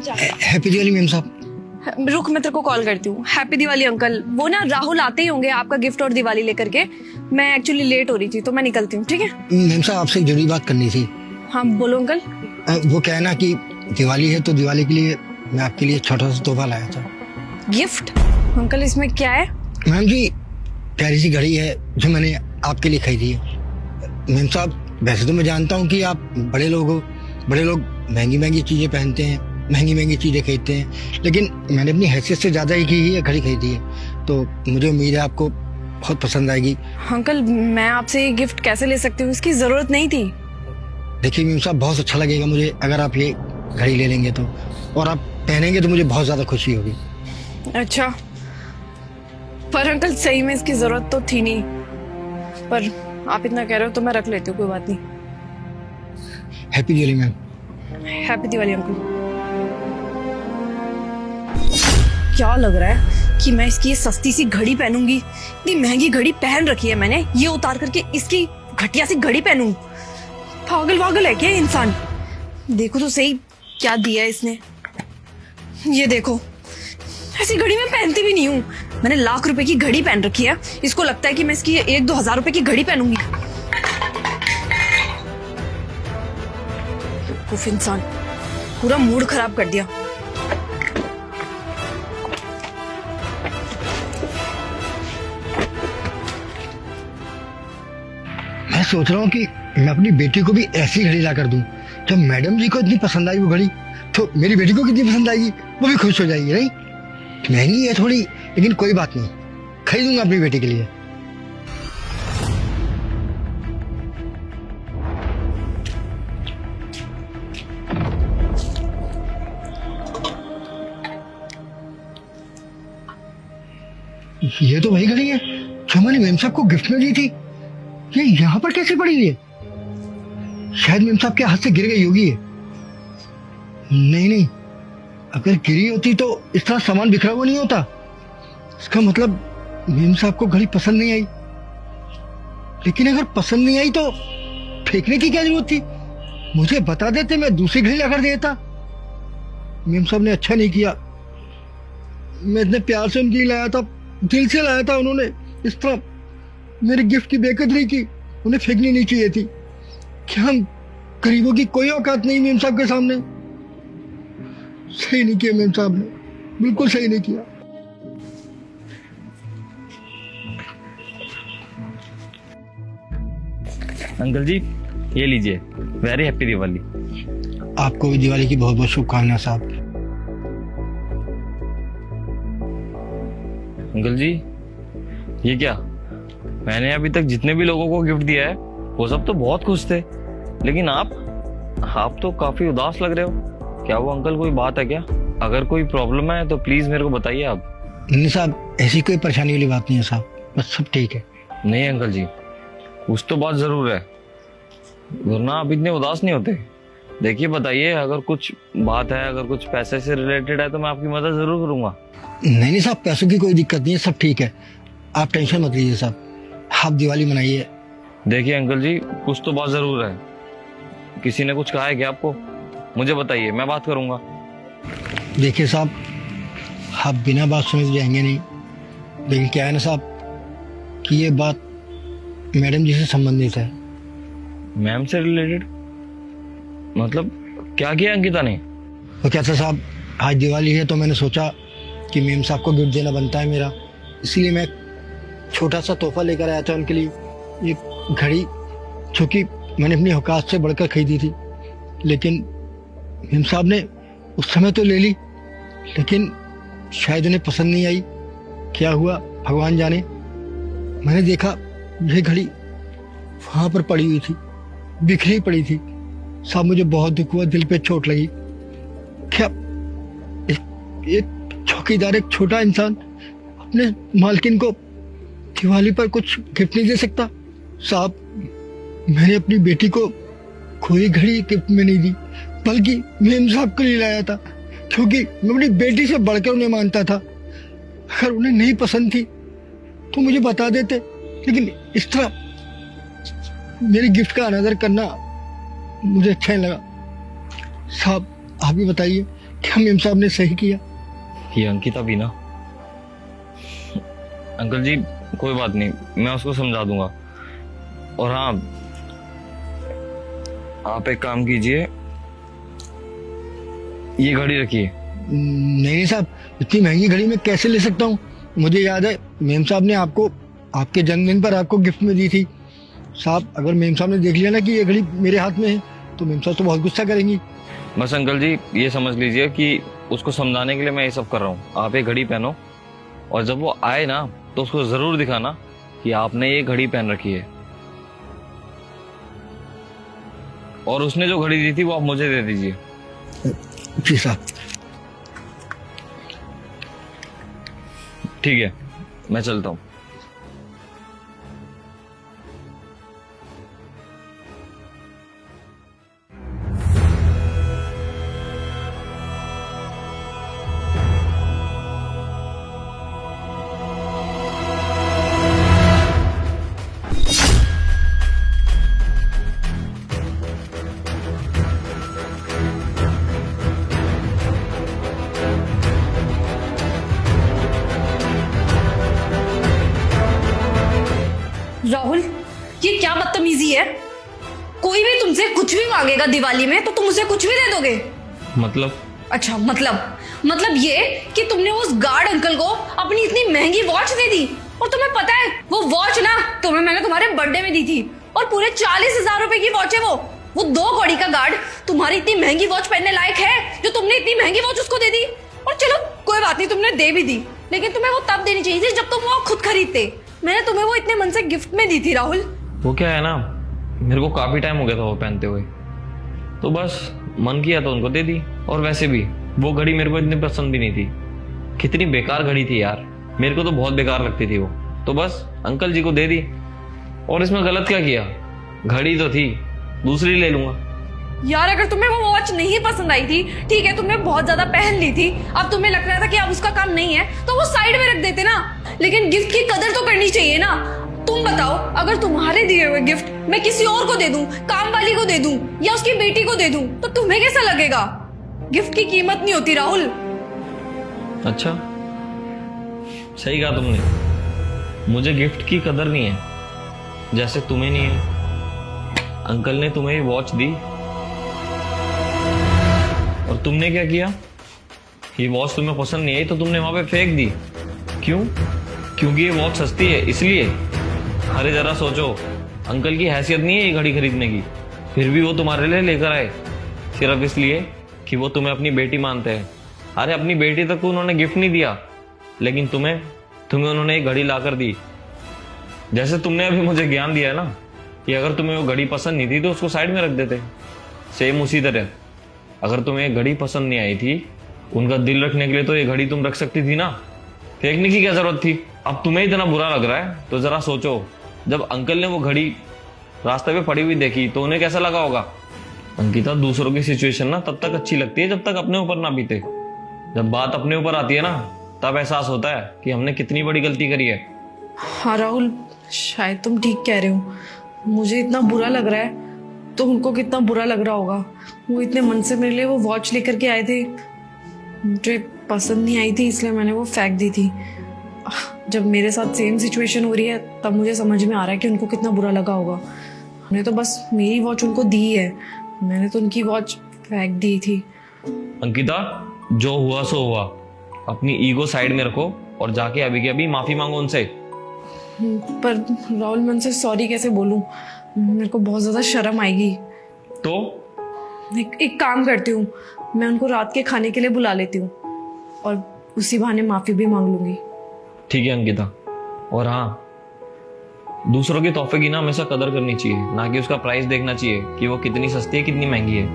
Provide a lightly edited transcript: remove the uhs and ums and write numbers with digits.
Happy Diwali ma'am साहब। रुक, मैं तेरे को कॉल करती हूँ। Happy Diwali uncle. वो ना राहुल आते ही होंगे आपका गिफ्ट और दिवाली लेकर के। मैं एक्चुअली लेट हो रही थी तो मैं निकलती हूँ, ठीक है? मेम साहब आपसे एक जरूरी बात करनी थी। हाँ बोलो अंकल। वो क्या है ना कि दिवाली है तो दिवाली के लिए मैं आपके लिए छोटा सा तोहफा लाया था। गिफ्ट? अंकल इसमें क्या है? मैम जी प्यारी सी घड़ी है जो मैंने आपके लिए खरीदी है। मैम साहब वैसे तो मैं जानता हूँ कि आप बड़े लोग हो, बड़े लोग महंगी महंगी चीजें पहनते हैं, महंगी महंगी चीजें खरीदते हैं, लेकिन मैंने अपनी हैसियत से ज्यादा ही ये घड़ी खरीदी है, तो मुझे उम्मीद है आपको बहुत पसंद आएगी। अंकल मैं आपसे ये गिफ्ट कैसे ले सकती हूँ? इसकी जरूरत नहीं थी। देखिए मैम साहब बहुत अच्छा लगेगा मुझे अगर आप ये घड़ी ले लेंगे तो, और आप पहनेंगे तो मुझे बहुत ज्यादा खुशी होगी। अच्छा, पर अंकल सही में इसकी जरूरत तो थी नहीं, पर आप इतना कह रहे हो तो मैं रख लेती हूँ, कोई बात नहीं। Happy Diwali ma'am. Happy Diwali uncle. क्या लग रहा है कि मैं इसकी ये सस्ती सी घड़ी पहनूंगी? इतनी महंगी घड़ी पहन रखी है मैंने, ये उतार करके इसकी घटिया सी घड़ी पहनूं? पागल वागल है क्या इंसान? देखो तो सही क्या दिया है इसने। ये देखो, ऐसी घड़ी मैं पहनती भी नहीं हूँ। मैंने लाख रुपए की घड़ी पहन रखी है, इसको लगता है कि मैं इसकी 1-2 हजार रुपए की घड़ी पहनूंगी। बेवकूफ इंसान, पूरा मूड खराब कर दिया। मैं सोच रहा हूँ कि मैं अपनी बेटी को भी ऐसी घड़ी ला कर दूं। जब मैडम जी को इतनी पसंद आई वो घड़ी, तो मेरी बेटी को कितनी पसंद आएगी, वो भी खुश हो जाएगी। नहीं महंगी है थोड़ी, लेकिन कोई बात नहीं, खरीदूंगा अपनी बेटी के लिए। ये तो वही घड़ी है जो मैंने मेम साहब को गिफ्ट में दी थी। ये यहाँ पर कैसे पड़ी हुई है? शायद मेम साहब के हाथ से गिर गई होगी ये। नहीं नहीं, अगर गिरी होती तो इस तरह सामान बिखरा हुआ नहीं होता। इसका मतलब मेम साहब को घड़ी पसंद नहीं आई। लेकिन अगर पसंद नहीं आई तो फेंकने की क्या जरूरत थी? मुझे बता देते, मैं दूसरी घड़ी लाकर देता। मेम साहब ने अच्छा नहीं किया। मैं इतने प्यार से उनके लिए लाया था, दिल से लाया था, उन्होंने इस तरह मेरे गिफ्ट की बेकदरी की। उन्हें फेंकनी नहीं चाहिए थी। क्या हम गरीबों की कोई औकात नहीं मेम साहब के सामने? सही नहीं किया मेम साहब ने, बिल्कुल सही नहीं किया। अंकल जी ये लीजिए, वेरी हैप्पी दिवाली। आपको भी दिवाली की बहुत बहुत शुभकामनाएं साहब। अंकल जी ये क्या, मैंने अभी तक जितने भी लोगों को गिफ्ट दिया है वो सब तो बहुत खुश थे, लेकिन आप तो काफी उदास लग रहे हो। क्या वो अंकल कोई बात है क्या? अगर कोई प्रॉब्लम है तो प्लीज मेरे को बताइए आप। नहीं साहब ऐसी कोई परेशानी वाली बात नहीं है साहब, बस सब ठीक है। नहीं अंकल जी, कुछ तो बात जरूर है, वरना आप इतने उदास नहीं होते। देखिए बताइए, अगर कुछ बात है, अगर कुछ पैसे से रिलेटेड है तो मैं आपकी मदद जरूर करूंगा। नहीं साहब पैसों की कोई दिक्कत नहीं है, सब ठीक है, आप टेंशन मत लीजिए साहब, आप दिवाली मनाइए। देखिए अंकल जी कुछ तो बात जरूर है। किसी ने कुछ कहा है क्या आपको? मुझे बताइए, मैं बात करूंगा। देखिए साहब आप बिना बात सुने तो जाएंगे नहीं, लेकिन क्या है ना साहब कि ये बात मैडम जी से संबंधित है। मैम से रिलेटेड? मतलब क्या किया अंकिता ने? तो क्या था साहब, आज दिवाली है तो मैंने सोचा कि मेम साहब को गिफ्ट देना बनता है मेरा, इसीलिए मैं छोटा सा तोहफा लेकर आया था उनके लिए। ये घड़ी जो कि मैंने अपनी औकात से बढ़कर खरीदी थी, लेकिन मेम साहब ने उस समय तो ले ली, लेकिन शायद उन्हें पसंद नहीं आई। क्या हुआ भगवान जाने। मैंने देखा यह घड़ी वहां पर पड़ी हुई थी, बिखरी पड़ी थी। साहब मुझे बहुत दुख हुआ, दिल पे चोट लगी। क्या एक चौकीदार, एक छोटा इंसान अपने मालकिन को दिवाली पर कुछ गिफ्ट नहीं दे सकता? साहब मैंने अपनी बेटी को कोई घड़ी गिफ्ट में नहीं दी, बल्कि मेम साहब के लिए लाया था, क्योंकि मैं अपनी बेटी से बढ़कर उन्हें मानता था। अगर उन्हें नहीं पसंद थी तो मुझे बता देते, लेकिन इस तरह मेरे गिफ्ट का अनादर करना मुझे अच्छा नहीं लगा। साहब आप ही बताइए क्या मेम साहब ने सही किया? ये अंकिता भी ना। अंकल जी कोई बात नहीं, मैं उसको समझा दूंगा। और हाँ, आप एक काम कीजिए, ये घड़ी रखिए। नहीं साहब, इतनी महंगी घड़ी मैं कैसे ले सकता हूँ? मुझे याद है मेम साहब ने आपको आपके जन्मदिन पर आपको गिफ्ट में दी थी। साहब, अगर मेम साहब ने देख लिया ना कि ये घड़ी मेरे हाथ में है तो मेम साहब तो बहुत गुस्सा करेंगी। बस अंकल जी ये समझ लीजिए कि उसको समझाने के लिए मैं ये सब कर रहा हूँ। आप ये घड़ी पहनो और जब वो आए ना तो उसको जरूर दिखाना कि आपने ये घड़ी पहन रखी है। और उसने जो घड़ी दी थी वो आप मुझे दे दीजिए। जी साहब। ठीक है, मैं चलता हूँ। राहुल, ये क्या बदतमीजी है? कोई भी तुमसे कुछ भी मांगेगा दिवाली में तो तुम उसे कुछ भी दे दोगे? मतलब? अच्छा, मतलब ये कि तुमने उस गार्ड अंकल को अपनी इतनी महंगी वॉच दे दी। और तुम्हें पता है वो वॉच ना तुम्हें मैंने तुम्हारे बर्थडे में दी थी, और पूरे 40,000 रुपए की वॉच है वो 2 कौड़ी का गार्ड तुम्हारी इतनी महंगी वॉच पहनने लायक है जो तुमने इतनी महंगी वॉच उसको दे दी? और चलो कोई बात नहीं, तुमने दे भी दी, लेकिन तुम्हें वो तब देनी चाहिए थी जब तुम वो खुद खरीदते। मैंने तुम्हें वो इतने मन से गिफ्ट में दी थी राहुल। वो क्या है ना, मेरे को काफी टाइम हो गया था वो पहनते हुए, तो बस मन किया तो उनको दे दी। और वैसे भी वो घड़ी मेरे को इतनी पसंद भी नहीं थी। कितनी बेकार घड़ी थी यार, मेरे को तो बहुत बेकार लगती थी वो, तो बस अंकल जी को दे दी। और इसमें गलत क्या किया? घड़ी तो थी, दूसरी ले लूंगा। यार अगर तुम्हें वो वॉच नहीं पसंद आई थी, ठीक है, तुमने बहुत ज्यादा पहन ली थी, अब तुम्हें लग रहा था कि अब उसका काम नहीं है, तो वो साइड में रख देते ना। लेकिन गिफ्ट की कदर तो करनी चाहिए ना। तुम बताओ, अगर तुम्हारे दिए हुए गिफ्ट मैं किसी और को दे दूं, काम वाली को दे दूं या उसकी बेटी को दे दूं, तो तुम्हें कैसा लगेगा? गिफ्ट की कीमत नहीं होती राहुल। अच्छा, सही कहा तुमने, मुझे गिफ्ट की कदर नहीं है, जैसे तुम्हें नहीं है। अंकल ने तुम्हें ये वॉच दी और तुमने क्या किया? ये वॉच तुम्हें पसंद नहीं आई तो तुमने वहां पे फेंक दी। क्यों? क्योंकि ये वॉच सस्ती है इसलिए? अरे जरा सोचो, अंकल की हैसियत नहीं है ये घड़ी खरीदने की, फिर भी वो तुम्हारे लिए लेकर आए सिर्फ इसलिए कि वो तुम्हें अपनी बेटी मानते हैं। अरे अपनी बेटी तक को उन्होंने गिफ्ट नहीं दिया, लेकिन तुम्हें उन्होंने एक घड़ी लाकर दी। जैसे तुमने अभी मुझे ज्ञान दिया है ना कि अगर तुम्हें वो घड़ी पसंद नहीं थी तो उसको साइड में रख देते, सेम उसी तरह अगर तुम्हें एक घड़ी पसंद नहीं आई थी, उनका दिल रखने के लिए तो ये घड़ी तुम रख सकती थी ना, फेंकने की क्या जरूरत थी? अब तुम्हें इतना बुरा लग रहा है तो जरा सोचो, जब अंकल ने वो घड़ी रास्ते पे पड़ी हुई देखी तो उन्हें कैसा लगा होगा? अंकिता, दूसरों की सिचुएशन ना तब तक अच्छी लगती है जब तक अपने ऊपर ना बीते। जब बात अपने ऊपर आती है ना तब एहसास होता है कि हमने कितनी बड़ी गलती करी है। हाँ राहुल, शायद तुम ठीक कह रहे हो। मुझे इतना बुरा लग रहा है तो उनको कितना बुरा लग रहा होगा। वो इतने मन से मेरे लिए वो वॉच लेकर के आए थे, मुझे पसंद नहीं आई थी इसलिए मैंने वो फेंक दी थी। जब मेरे साथ सेम सिचुएशन हो रही है तब मुझे समझ में आ रहा है कि उनको कितना बुरा लगा होगा। मैंने तो बस मेरी वॉच उनको दी है, मैंने तो उनकी वॉच फेंक दी थी। अंकिता, जो हुआ सो हुआ, अपनी ईगो साइड में रखो और जाके अभी के अभी माफी मांगो उनसे। पर राहुल, मैं उनसे सॉरी कैसे बोलूं? मेरे को बहुत ज्यादा शर्म आएगी। तो एक काम करती हूँ, मैं उनको रात के खाने के लिए बुला लेती हूँ और उसी बहाने माफी भी मांग लूंगी। ठीक है अंकिता। और हाँ, दूसरों के तोहफे की ना हमेशा कदर करनी चाहिए, ना कि उसका प्राइस देखना चाहिए कि वो कितनी सस्ती है कितनी महंगी है।